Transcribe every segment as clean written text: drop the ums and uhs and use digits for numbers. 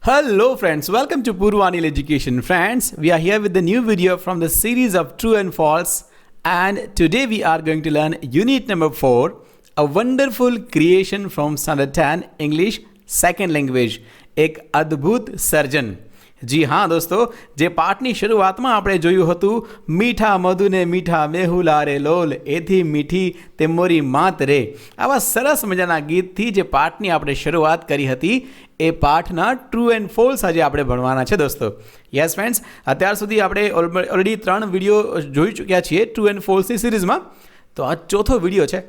Hello friends, welcome to Purvanil Education. Friends, we are here with the new video from the series of True and False, and today we are going to learn unit number 4, a wonderful creation from standard 10 English second language, એક અદ્ભુત સર્જન. જી હા દોસ્તો, જે પાઠની શરૂઆતમાં આપણે જોયું હતું, મીઠા મધુને મીઠા મેહુલા રે લોલ એથી મીઠી તે મોરી માત રે, આવા સરસ મજાના ગીતથી જે પાઠની આપણે શરૂઆત કરી હતી એ પાઠના ટ્રુ એન્ડ ફોલ્સ આજે આપણે ભણવાના છે દોસ્તો. યસ ફ્રેન્ડ્સ, અત્યાર સુધી આપણે ઓલરેડી 3 વિડીયો જોઈ ચૂક્યા છીએ ટ્રુ એન્ડ ફોલ્સની સિરીઝમાં. તો આ ચોથો વિડીયો છે.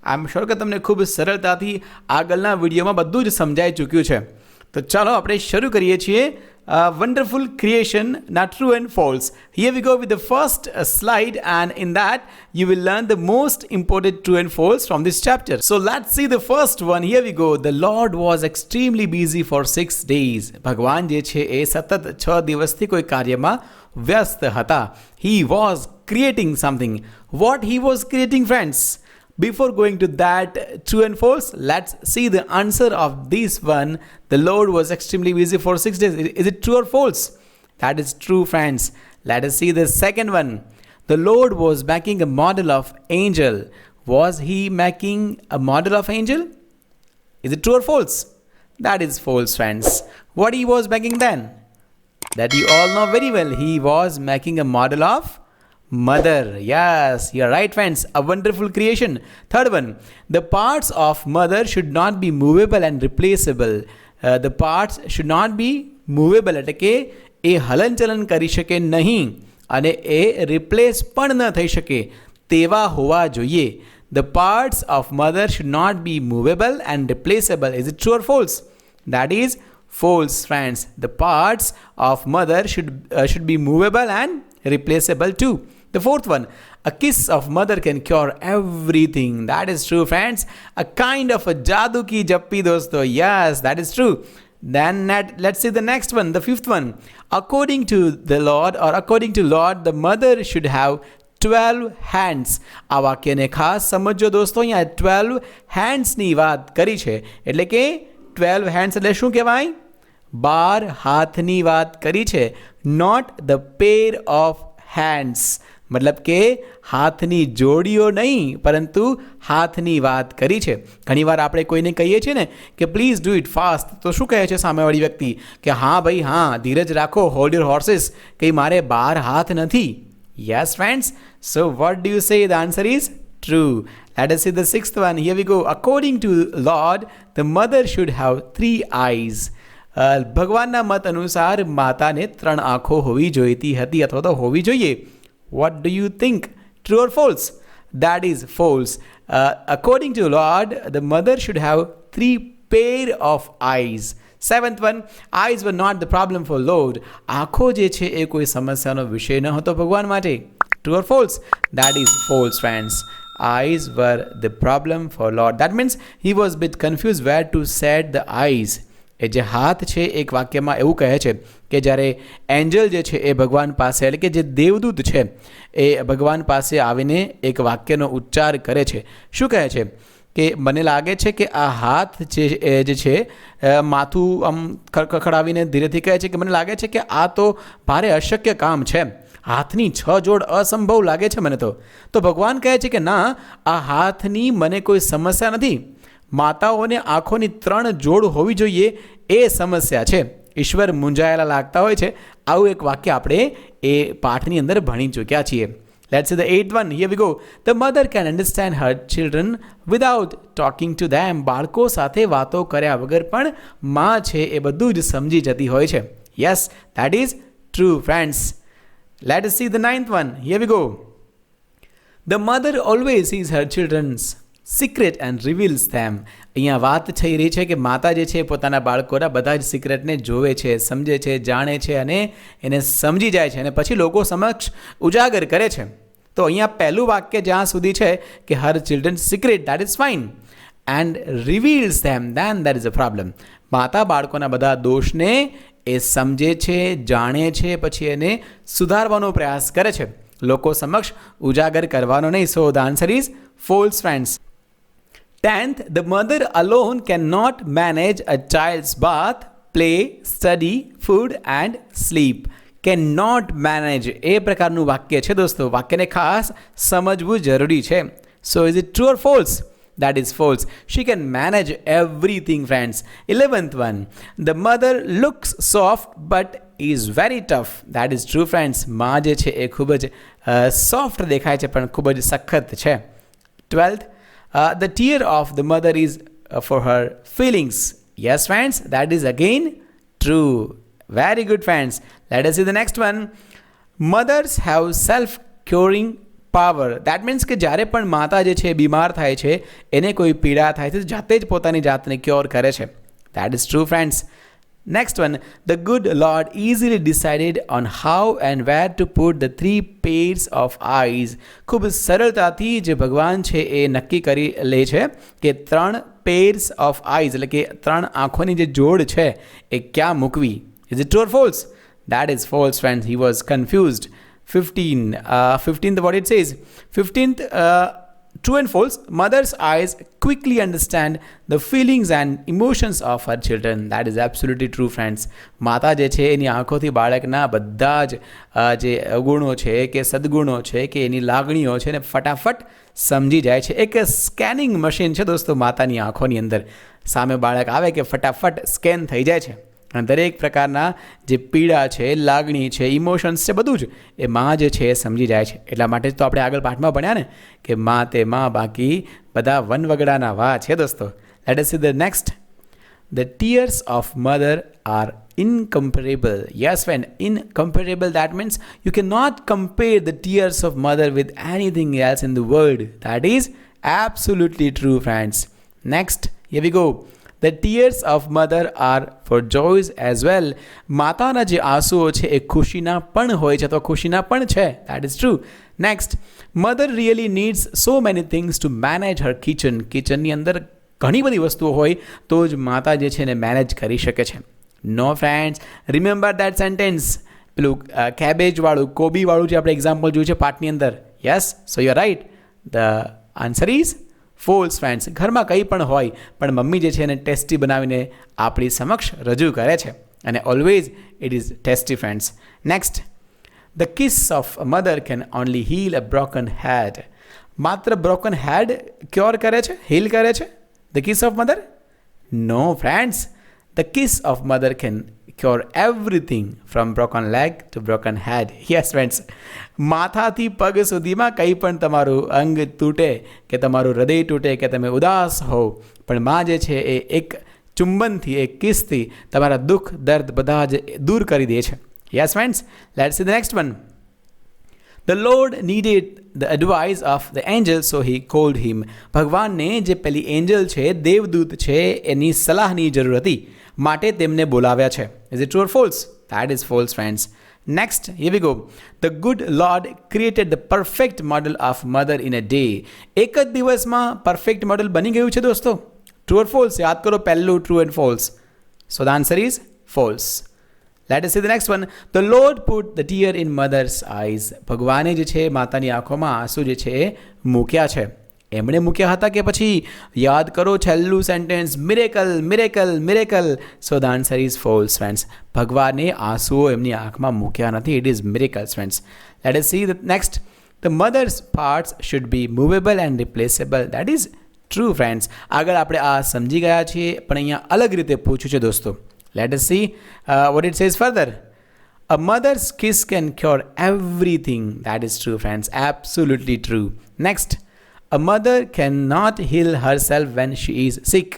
આઈ એમ શ્યોર કે તમને ખૂબ સરળતાથી આગળના વિડીયોમાં બધું જ સમજાઈ ચૂક્યું છે. તો ચાલો આપણે શરૂ કરીએ છીએ. Wonderful creation, not true and false. Here we go with the first slide, and in that you will learn the most important true and false from this chapter. So let's see the first one. Here we go. The Lord was extremely busy for 6 days. ભગવાન જે છે એ સતત 6 દિવસથી કોઈ કાર્યમાં વ્યસ્ત હતા. He was creating something. What he was creating, friends? Before going to that true and false, let's see the answer of this one. The Lord was extremely busy for 6 days. Is it true or false? That is true, friends. Let us see the second one. The Lord was making a model of angel. Was he making a model of angel? Is it true or false? That is false, friends. What he was making then? That you all know very well. He was making a model of mother. Yes, you're right, friends. A wonderful creation. Third one. The parts of mother should not be movable and replaceable. The parts should not be movable, એટલે કે એ હલનચલન કરી શકે નહીં અને એ replace પણ ન થઈ શકે તેવા હોવા જોઈએ. The parts of mother should not be movable and replaceable. Is it true or false? That is false, friends. The parts of mother should be movable and replaceable too. The fourth one, a kiss of mother can cure everything. That is true, friends. A kind of a jadoo ki jappi dosto. Yes, that is true. Then let's see the next one, the fifth one. According to the Lord, or according to Lord, the mother should have 12 hands. આ વાક્યને ખાસ સમજો દોસ્તો. અહીંયા 12 handsની વાત કરી છે. એટલે કે 12 hands એટલે શું કહેવાય? 12 હાથની વાત કરી છે. Not the pair of hands. મતલબ કે હાથની જોડીઓ નહીં, પરંતુ હાથની વાત કરી છે. ઘણીવાર આપણે કોઈને કહીએ છીએ ને કે પ્લીઝ ડુ ઇટ ફાસ્ટ, તો શું કહે છે સામેવાળી વ્યક્તિ કે હા ભાઈ હા, ધીરજ રાખો, હોલ્ડ યોર હોર્સિસ, કે મારે 12 હાથ નથી. Yes friends, so what do you say? The answer is true. Late us see the sixth one. Here we go. According to lord, the mother should have 3 eyes. ભગવાનના મત અનુસાર માતાને 3 આંખો હોવી જોઈતી હતી અથવા તો હોવી જોઈએ. What do you think? True or false? That is false. According to Lord, the mother should have 3 pair of eyes. Seventh one, eyes were not the problem for Lord. આંખો જે છે એ કોઈ સમસ્યાનો વિષય ન હતો ભગવાન માટે. True or false? That is false, friends. Eyes were the problem for Lord. That means he was a bit confused where to set the eyes. એ જે હાથ છે એક વાક્યમાં એવું કહે છે કે જ્યારે એન્જલ જે છે એ ભગવાન પાસે, એટલે કે જે દેવદૂત છે એ ભગવાન પાસે આવીને એક વાક્યનો ઉચ્ચાર કરે છે. શું કહે છે કે મને લાગે છે કે આ હાથ જે છે માથું આમ ખખડાવીને ધીરેથી કહે છે કે મને લાગે છે કે આ તો ભારે અશક્ય કામ છે. હાથની 6 જોડ અસંભવ લાગે છે મને તો ભગવાન કહે છે કે ના, આ હાથની મને કોઈ સમસ્યા નથી. માતાઓને આંખોની 3 જોડ હોવી જોઈએ એ સમસ્યા છે. ઈશ્વર મૂંઝાયેલા લાગતા હોય છે. આવું એક વાક્ય આપણે એ પાઠની અંદર ભણી ચૂક્યા છીએ. Let's see the 8th one. Here we go. The mother can understand Har children without talking to them. બાળકો સાથે વાતો કર્યા વગર પણ માં છે એ બધું જ સમજી જતી હોય છે. Yes, that is true, friends. Let us see the 9th one. Here we go. The mother always sees her children's secret and reveals them. અહીંયા વાત થઈ રહી છે કે માતા જે છે પોતાના બાળકોના બધા જ સિક્રેટને જોવે છે, સમજે છે, જાણે છે અને એને સમજી જાય છે અને પછી લોકો સમક્ષ ઉજાગર કરે છે. તો અહીંયા પહેલું વાક્ય જ્યાં સુધી છે કે her children secret, that is fine, and reveals them, then that is a problem. માતા બાળકોના બધા દોષને એ સમજે છે, જાણે છે, પછી એને સુધારવાનો પ્રયાસ કરે છે, લોકો સમક્ષ ઉજાગર કરવાનો નહીં. So the answer is false, friends. 10th, the mother alone cannot manage a child's bath play, study, food and sleep. Can not manage એ પ્રકારનું વાક્ય છે દોસ્તો. વાક્યને ખાસ સમજવું જરૂરી છે. So is it true or false? That is false. She can manage everything, friends. 11th one. The mother looks soft but is very tough. That is true, friends. માં જે છે એ ખૂબ જ સોફ્ટ દેખાય છે પણ ખૂબ જ સખત છે. 12th. The tear of the mother is for her feelings. Yes, friends. That is again true. Very good, friends. Let us see the next one. Mothers have self-curing power. That means કે જ્યારે પણ માતા જે છે બીમાર થાય છે, એને કોઈ પીડા થાય છે, જાતે જ પોતાની જાતને ક્યોર કરે છે. That is true, friends. Next one. The good lord easily decided on how and where two put the 3 pairs of eyes. ખૂબ સરળતાથી જે ભગવાન છે એ નક્કી કરી લે છે કે 3 pairs ઓફ આઈઝ એટલે કે 3 આંખોની જે જોડ છે એ ક્યાં મૂકવી. Is it true or false? That is false, friends. He was confused. 15th what it says. 15th true and false. Mother's eyes quickly understand the feelings and emotions of her children. That is absolutely true, friends. માતા જે છે એની આંખોથી બાળકના બધા જ જે અવગુણો છે કે સદગુણો છે કે એની લાગણીઓ છે ને ફટાફટ સમજી જાય છે. એક સ્કેનિંગ મશીન છે દોસ્તો માતાની આંખોની અંદર. સામે બાળક આવે કે ફટાફટ સ્કેન થઈ જાય છે. અને દરેક પ્રકારના જે પીડા છે, લાગણી છે, ઇમોશન્સ છે, બધું જ એ માં જે છે એ સમજી જાય છે. એટલા માટે જ તો આપણે આગળ પાઠમાં ભણ્યા ને કે માં તે માં બાકી બધા વનવગડાના વા છે દોસ્તો. Let us see the next. The tears of mother are incomparable. Yes, friend, incomparable. That means you cannot compare the tears of mother with anything else in the world. That is absolutely true, friends. Next, here we go. The tears of mother are for joys as well. માતાના જે આંસુઓ છે એ ખુશીના પણ હોય છે, તો ખુશીના પણ છે. That is true. Next, mother really needs so many things to manage her kitchen. કિચનની અંદર ઘણી બધી વસ્તુઓ હોય તો જ માતા જે છે એને મેનેજ કરી શકે છે. No, friends. Remember that sentence. પેલું કેબેજવાળું, કોબીવાળું જે આપણે એક્ઝામ્પલ જોયું છે પાઠની અંદર. Yes, so you're right. The answer is false, friends. ઘરમાં કંઈ પણ હોય પણ મમ્મી જે છે એને ટેસ્ટી બનાવીને આપણી સમક્ષ રજૂ કરે છે અને always it is tasty, friends. Next. The kiss of mother can only heal a broken head. માત્ર બ્રોકન હેડ ક્યોર કરે છે, હીલ કરે છે the kiss of mother? No, friends. The kiss of mother can cure everything from broken leg to broken head. Yes, friends. માથાથી પગ સુધીમાં કંઈ પણ તમારું અંગ તૂટે કે તમારું હૃદય તૂટે કે તમે ઉદાસ હો પણ માં જે છે એ એક ચુંબનથી, એક કિસથી તમારા દુઃખ દર્દ બધા જ દૂર કરી દે છે. Yes, friends. Let's see the next one. The Lord needed the advice of the angel, so he called him. ભગવાનને જે પેલી એન્જલ છે, દેવદૂત છે, એની સલાહની જરૂર હતી માટે તેમને બોલાવ્યા છે. Is it true or false? That is false, friends. Next, here we go. The good Lord created the perfect model of mother in a day. એક જ દિવસમાં perfect model બની ગયું છે દોસ્તો. True or false? યાદ કરો પહેલું true and false. So the answer is false. Let us see the next one. The Lord put the tear in mother's eyes. ભગવાને જે છે માતાની આંખોમાં આંસુ જે છે એ મૂક્યા છે. એમણે મૂક્યા હતા કે પછી યાદ કરો છેલ્લું sentence miracle miracle miracle. So the answer is false, friends. ભગવાને આંસુઓ એમની આંખમાં મૂક્યા નથી. It is miracles, friends. Let us see the next. The mother's parts should be movable and replaceable. That is true, friends. આગળ આપણે આ સમજી ગયા છીએ પણ અહીંયા અલગ રીતે પૂછ્યું છે દોસ્તો. Let us see what it says further. A mother's kiss can cure everything. That is true, friends. Absolutely true. Next. A mother cannot heal herself when she is sick.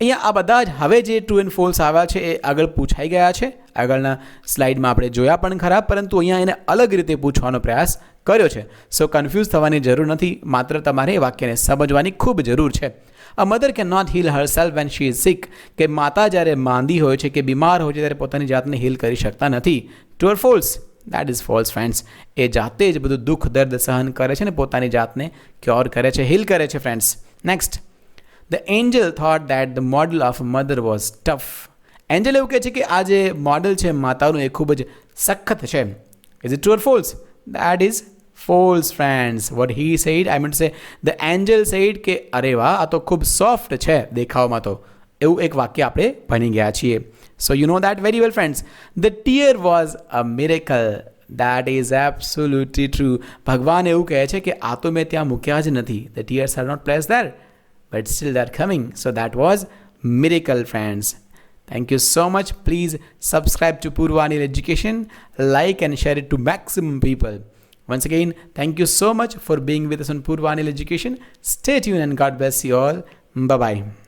અહીંયા આ બધા જ હવે જે ટ્રુ એન્ડ ફોલ્સ આવ્યા છે એ આગળ પૂછાઈ ગયા છે. આગળના સ્લાઇડમાં આપણે જોયા પણ ખરા, પરંતુ અહીંયા એને અલગ રીતે પૂછવાનો પ્રયાસ કર્યો છે. સો કન્ફ્યુઝ થવાની જરૂર નથી, માત્ર તમારે એ વાક્યને સમજવાની ખૂબ જરૂર છે. A mother cannot heal herself when she is sick. કે માતા જ્યારે માંદી હોય છે કે બીમાર હોય છે ત્યારે પોતાની જાતને હીલ કરી શકતા નથી. True or false? That is false, friends. એ જાતે જ બધું દુઃખ દર્દ સહન કરે છે ને પોતાની જાતને ક્યોર કરે છે, હીલ કરે છે, friends. Next. The angel thought that the model of a mother was tough. Angel એવું કહે છે કે આ જે મોડલ છે માતાનું એ ખૂબ જ સખત છે. Is it true or false? That is false, friends. What he said, I meant to say, the angel said કે અરે વાહ આ તો ખૂબ સોફ્ટ છે દેખાવમાં તો. એવું એક વાક્ય આપણે ભણી ગયા છીએ. So you know that very well friends. The tear was a miracle. That is absolutely true. ભગવાન એવું કહે છે કે આ તો મેં ત્યાં મૂક્યા જ નથી. The tears are not place there but still they are coming. So that was miracle friends. Thank you so much. Please subscribe to Purvanil Education, like and share it to maximum people. Once again, thank you so much for being with us on Purvanil Education. Stay tuned and God bless you all. Bye-bye.